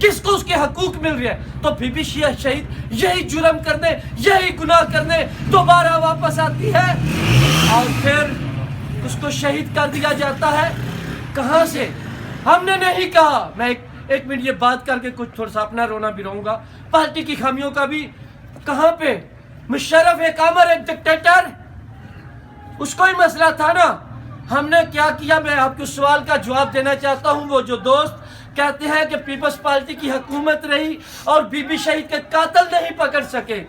کس کو اس کے حقوق مل رہے ہیں؟ تو بی بی شیعہ شہید یہی جرم کرنے، یہی گناہ کرنے دوبارہ واپس آتی ہے اور پھر اس کو شہید کر دیا جاتا ہے۔ کہاں سے؟ ہم نے نہیں کہا۔ میں ایک منٹ یہ بات کر کے کچھ تھوڑا سا اپنا رونا بھی رہوں گا۔ پارٹی کی خامیوں کا بھی کہاں پہ؟ مشرف ایک آمر، ایک ڈکٹیٹر، اس کو ہی مسئلہ تھا نا۔ ہم نے کیا کیا؟ میں آپ کو سوال کا جواب دینا چاہتا ہوں۔ وہ جو دوست کہتے ہیں کہ پیپلز پارٹی کی حکومت رہی اور بی بی شہید کے قاتل نہیں پکڑ سکے،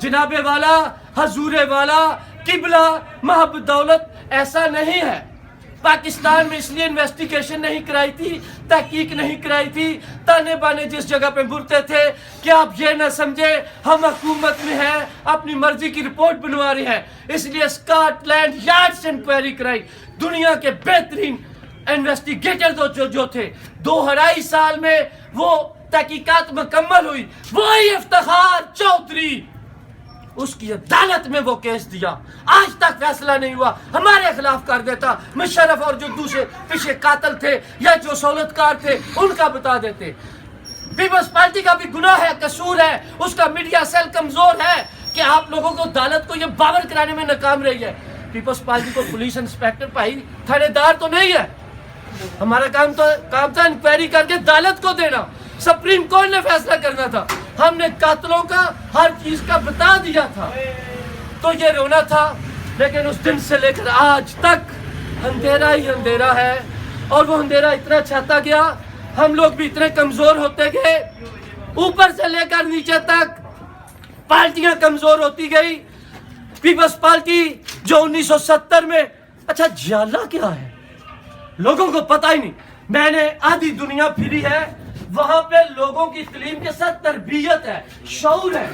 جناب والا، حضور والا، قبلہ، محب دولت، ایسا نہیں ہے۔ پاکستان میں اس لیے انویسٹیگیشن نہیں کرائی تھی، تحقیق نہیں کرائی تھی، تانے بانے جس جگہ پہ برتے تھے کہ آپ یہ نہ سمجھے ہم حکومت میں ہیں، اپنی مرضی کی رپورٹ بنوا رہی ہیں، اس لیے اسکاٹ لینڈ یارڈ سے انکوائری کرائی۔ دنیا کے بہترین انویسٹیگیٹر جو تھے، 2-2.5 سال میں وہ تحقیقات مکمل ہوئی۔ وہی افتخار چودھری، اس کی عدالت میں وہ کیس دیا، آج تک فیصلہ نہیں ہوا، ہمارے خلاف کر دیتا۔ مشرف اور جو دوسرے پیچھے قاتل تھے یا جو سہولتکار تھے ان کا بتا دیتے۔ پیپلز پارٹی کا بھی گناہ ہے، قصور ہے، اس کا میڈیا سیل کمزور ہے کہ آپ لوگوں کو عدالت کو یہ باور کرانے میں ناکام رہی ہے۔ پیپلز پارٹی کو پولیس انسپیکٹر بھائی تھانے دار تو نہیں ہے، ہمارا کام تھا انکوائری کر کے عدالت کو دینا، سپریم کورٹ نے فیصلہ کرنا تھا۔ ہم نے قاتلوں کا ہر چیز کا بتا دیا تھا، تو یہ رونا تھا۔ لیکن اس دن سے لے کر آج تک اندھیرا ہی اندھیرا ہے، اور وہ اندھیرا اتنا چھاتا گیا، ہم لوگ بھی اتنے کمزور ہوتے گئے، اوپر سے لے کر نیچے تک پارٹیاں کمزور ہوتی گئی۔ پیپلز پارٹی جو 1970 میں، اچھا جیالہ کیا ہے لوگوں کو پتہ ہی نہیں۔ میں نے آدھی دنیا پھری ہے، وہاں پہ لوگوں کی تعلیم کے ساتھ تربیت ہے، شعور ہے،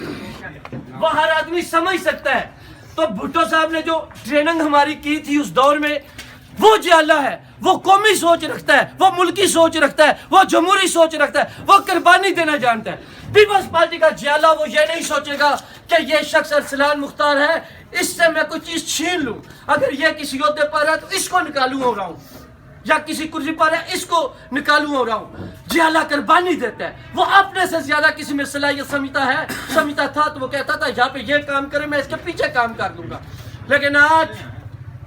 وہ ہر آدمی سمجھ سکتا ہے۔ تو بھٹو صاحب نے جو ٹریننگ ہماری کی تھی اس دور میں، وہ جیالہ ہے، وہ قومی سوچ رکھتا ہے، وہ ملکی سوچ رکھتا ہے، وہ جمہوری سوچ رکھتا ہے، وہ قربانی دینا جانتا ہے۔ پیپلز پارٹی کا جیالہ وہ یہ نہیں سوچے گا کہ یہ شخص ارسلان مختار ہے، اس سے میں کوئی چیز چھین لوں، اگر یہ کسی عہدے پر ہے تو اس کو نکالوں ہو رہا ہوں، یا کسی کرسی پر ہے اس کو نکالوں ہو رہا ہوں۔ جیالہ قربانی دیتا ہے، وہ اپنے سے زیادہ کسی میں صلاحیت سمجھتا تھا تو وہ کہتا تھا یہاں پہ یہ کام کرے، میں اس کے پیچھے کام کر دوں گا۔ لیکن آج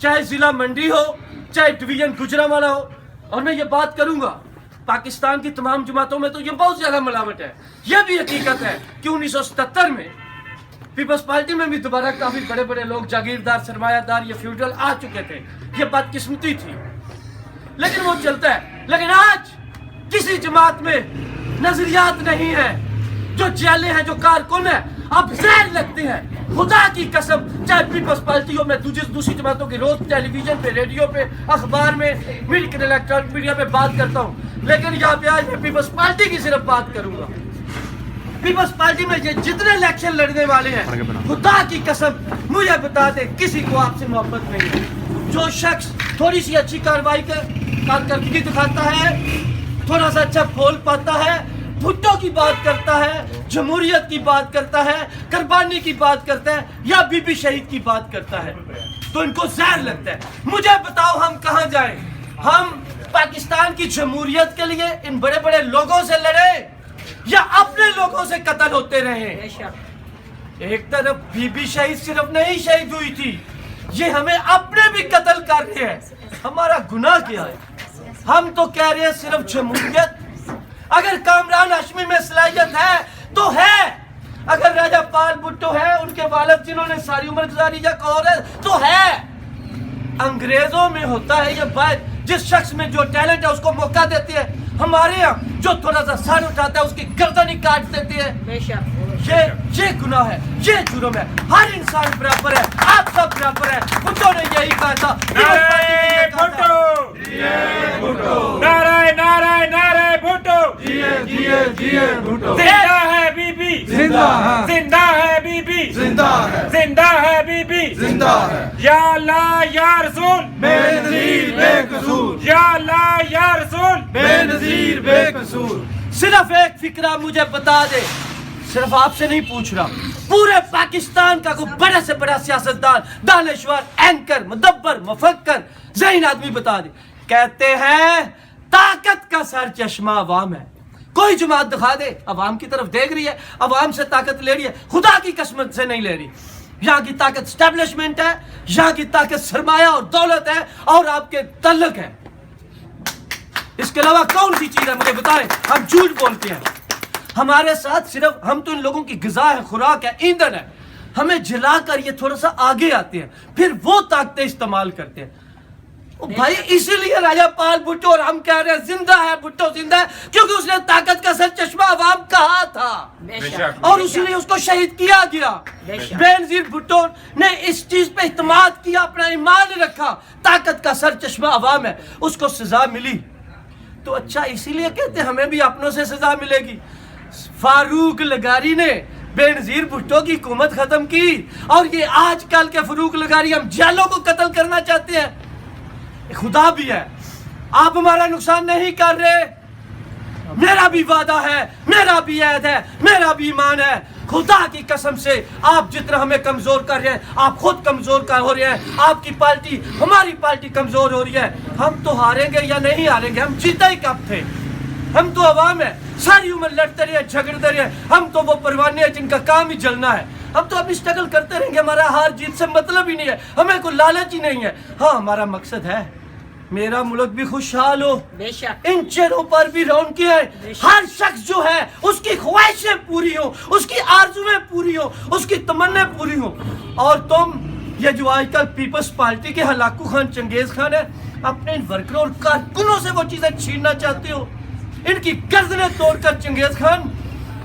چاہے ضلع منڈی ہو، چاہے ڈویژن گجرانوالہ ہو، اور میں یہ بات کروں گا پاکستان کی تمام جماعتوں میں تو یہ بہت زیادہ ملاوٹ ہے۔ یہ بھی حقیقت ہے کہ 1977 میں پیپلز پارٹی میں بھی دوبارہ کافی بڑے بڑے لوگ جاگیردار، سرمایہ دار یا فیوڈل آ چکے تھے، یہ بدقسمتی تھی، لیکن وہ چلتا ہے۔ لیکن آج کسی جماعت میں نظریات نہیں ہیں، جو جیلے ہیں، جو کارکن ہیں، اب زہر لگتے ہیں۔ خدا کی قسم، چاہے پیپلز پارٹی ہو، میں دوسری جماعتوں کی روز ٹیلی ویژن پہ، ریڈیو پہ، اخبار میں، الیکٹرانک میڈیا پہ بات کرتا ہوں، لیکن یہاں پہ آج میں پیپلز پارٹی کی صرف بات کروں گا۔ پیپلز پارٹی میں یہ جتنے الیکشن لڑنے والے ہیں، خدا کی قسم مجھے بتا دے کسی کو آپ سے محبت نہیں ہے۔ جو شخص تھوڑی سی اچھی کارکردگی دکھاتا ہے، تھوڑا سا اچھا بول پاتا ہے، بھٹو کی بات کرتا ہے، جمہوریت کی بات کرتا ہے، قربانی کی بات کرتا ہے، یا بی بی شہید کی بات کرتا ہے، تو ان کو زہر لگتا ہے۔ مجھے بتاؤ ہم کہاں جائیں؟ ہم پاکستان کی جمہوریت کے لیے ان بڑے بڑے لوگوں سے لڑے یا اپنے لوگوں سے قتل ہوتے رہے؟ ایک طرف بی بی شہید صرف نہیں شہید ہوئی تھی، یہ ہمیں اپنے بھی قتل کر رہے ہیں۔ ہمارا گناہ کیا ہے؟ ہم تو کہہ رہے ہیں صرف جمہوریت۔ اگر کامران ہاشمی میں صلاحیت ہے تو ہے، اگر راجہ پال بھٹو ہے، ان کے والد جنہوں نے ساری عمر گزاری یا اور ہے تو ہے۔ انگریزوں میں ہوتا ہے یہ بات، جس شخص میں جو ٹیلنٹ ہے اس کو موقع دیتے ہیں۔ ہمارے یہاں جو تھوڑا سا سر اٹھاتا ہے اس کی گردن ہی کاٹ دیتے ہیں۔ یہ گناہ ہے، یہ جرم ہے۔ ہر انسان برابر ہے، آپ سب برابر ہیں۔ بھٹو نے یہی کہا تھا۔ نعرہ بھٹو، نعرہ نعرہ نعرہ بھٹو، زندہ ہے بی بی، زندہ ہے بی بی، زندہ ہے بی بی، یا اللہ یا رسول بے نظیر بے قصور، یا اللہ یا رسول بے نظیر بے قصور۔ صرف ایک فکرہ مجھے بتا دے، صرف آپ سے نہیں پوچھ رہا، پورے پاکستان کا کوئی بڑے سے بڑا سیاستدان، دانشور، اینکر، مدبر، مفکر، ذہین آدمی بتا دے۔ کہتے ہیں طاقت کا سر چشمہ عوام ہے، کوئی جماعت دکھا دے، عوام کی طرف دیکھ رہی ہے، عوام سے طاقت لے رہی ہے، خدا کی قسم سے نہیں لے رہی. یہاں کی طاقت اسٹیبلشمنٹ ہے، یہاں کی طاقت سرمایہ اور دولت ہے اور آپ کے تعلق ہے. اس کے علاوہ کون سی چیز ہے مجھے بتائیں. ہم جھوٹ بولتے ہیں. ہمارے ساتھ صرف ہم تو ان لوگوں کی غذا ہے، خوراک ہے، ایندھن ہے. ہمیں جلا کر یہ تھوڑا سا آگے آتے ہیں، پھر وہ طاقتیں استعمال کرتے ہیں. بھائی اسی لیے راجہ پال بھٹو اور ہم کہہ رہے ہیں زندہ ہے بھٹو، زندہ ہے، کیونکہ اس نے طاقت کا سر چشمہ عوام کہا تھا اور اسی لیے اس کو شہید کیا گیا. بینظیر بھٹو نے اس چیز پہ اعتماد کیا، اپنا ایمان رکھا، طاقت کا سر چشمہ عوام ہے، اس کو سزا ملی. تو اچھا اسی لیے کہتے ہیں ہمیں بھی اپنوں سے سزا ملے گی. فاروق لغاری نے بینظیر بھٹو کی حکومت ختم کی اور یہ آج کل کے فاروق لغاری ہم جیلوں کو قتل کرنا چاہتے ہیں. خدا بھی ہے، آپ ہمارا نقصان نہیں کر رہے. میرا بھی وعدہ ہے، میرا بھی عہد ہے، میرا بھی ایمان ہے. خدا کی قسم سے آپ جتنا ہمیں کمزور کر رہے ہیں آپ خود کمزور ہو رہے ہیں. آپ کی پارٹی، ہماری پارٹی کمزور ہو رہی ہے. ہم تو ہاریں گے یا نہیں ہاریں گے، ہم جیتے ہی کب تھے. ہم تو عوام ہیں، ساری عمر لڑتے رہے، جھگڑتے رہے. ہم تو وہ پروانے ہیں جن کا کام ہی جلنا ہے. ہم تو ابھی اسٹرگل کرتے رہیں گے، ہمارا ہار جیت سے مطلب ہی نہیں ہے، ہمیں کوئی لالچ ہی نہیں ہے. ہاں ہمارا مقصد ہے میرا ملک بھی خوشحال ہو، ان چہروں پر بھی رونقیں ہیں، ہر شخص جو ہے اس کی خواہشیں پوری ہوں، اس کی آرزویں پوری ہوں، اس کی تمنے پوری ہوں. اور تم یہ جو آج کل پیپلز پارٹی کے ہلاکو خان چنگیز خان ہے، اپنے ان ورکروں اور کارکنوں سے وہ چیزیں چھیننا چاہتے ہو، ان کی گردنیں توڑ کر چنگیز خان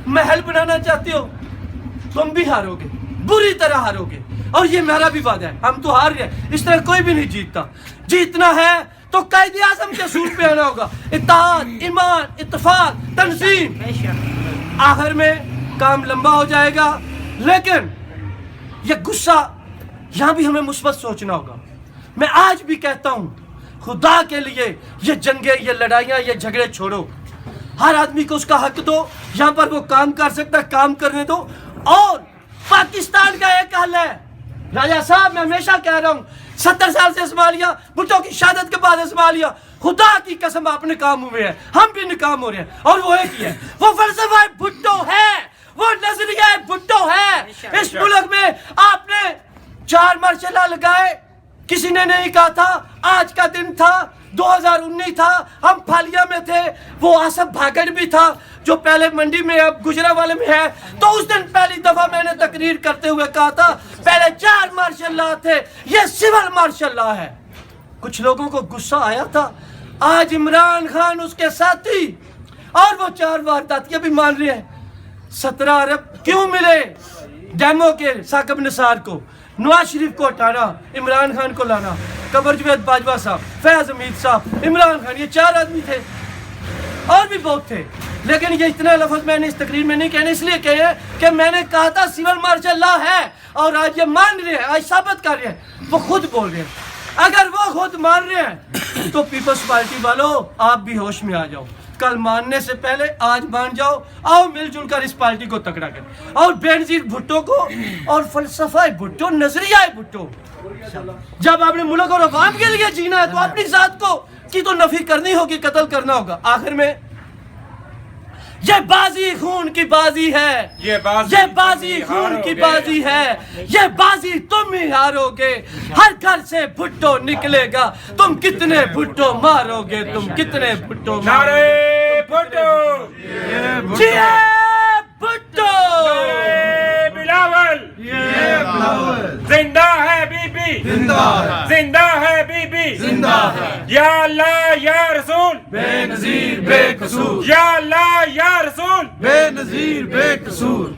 محل بنانا چاہتے ہو. تم بھی ہارو گے، بری طرح ہارو گے. اور یہ میرا بھی وعدہ ہے، ہم تو ہار گئے، اس طرح کوئی بھی نہیں جیتتا. جیتنا ہے تو قائد اعظم کے اصول پہ آنا ہوگا، اتحاد، ایمان، اتفاق، تنظیم. آخر میں کام لمبا ہو جائے گا، لیکن یہ غصہ یہاں بھی ہمیں مثبت سوچنا ہوگا. میں آج بھی کہتا ہوں خدا کے لیے یہ جنگیں، یہ لڑائیاں، یہ جھگڑے چھوڑو. ہر آدمی کو اس کا حق دو، یہاں پر وہ کام کر سکتا ہے کام کرنے دو. اور پاکستان کا ایک حل ہے راجہ صاحب، میں ہمیشہ کہہ رہا ہوں، 70 سال سے صومالیہ، بھٹو کی شہادت کے بعد صومالیہ، خدا کی قسم آپ ناکام ہوئے ہیں، ہم بھی ناکام ہو رہے ہیں. اور وہ ایک ہی ہے، وہ فلسفہ بھٹو ہے، وہ نظریہ بھٹو ہے. اس ملک میں آپ نے 4 مارشل لگائے، کسی نے نہیں کہا تھا. آج کا دن تھا، 2019 تھا، ہم پھالیہ میں تھے، وہ آصف بھاگڑ بھی تھا جو پہلے منڈی میں اب گجرانوالے میں ہے. تو اس دن پہلی دفعہ میں نے تقریر کرتے ہوئے کہا تھا پہلے 4 مارشل لا تھے، یہ سول مارشل لا ہے. کچھ لوگوں کو غصہ آیا تھا. آج عمران خان اس کے ساتھی اور وہ 4 وارداتیاں بھی مان رہے ہیں. 17 ارب کیوں ملے ڈیمو کے ثاقب نثار کو؟ نواز شریف کو ہٹانا، عمران خان کو لانا، قمر جاوید باجوہ صاحب، فیض حمید صاحب، عمران خان، یہ 4 آدمی تھے. اور بھی بہت تھے، لیکن یہ اتنا لفظ میں نے اس تقریر میں نہیں کہنے اس لیے کہے کہ میں نے کہا تھا سول مارشل لا ہے اور آج یہ مان رہے ہیں، آج ثابت کر رہے ہیں، وہ خود بول رہے ہیں. اگر وہ خود مان رہے ہیں تو پیپلز پارٹی والوں آپ بھی ہوش میں آ جاؤ. کل ماننے سے پہلے آج مان جاؤ، آؤ مل جل کر اس پارٹی کو تکڑا کریں. اور بینظیر بھٹو کو اور فلسفہ بھٹو، نظریہ بھٹو، جب آپ نے ملک اور عوام کے لیے جینا ہے تو اپنی ذات کو کی تو نفی کرنی ہوگی، قتل کرنا ہوگا. آخر میں یہ بازی خون کی بازی ہے، یہ بازی خون کی بازی ہے، یہ بازی تم ہی ہارو گے. ہر گھر سے بھٹو نکلے گا، تم کتنے بھٹو مارو گے، تم کتنے بھٹو مارو گے. بھٹو جیے بھٹو، بلاول زندہ ہے بی بی، زندہ ہے بی بی، یا اللہ یا رسول بے نظیر بے قصور، یا اللہ یا رسول بے نظیر بے قصور.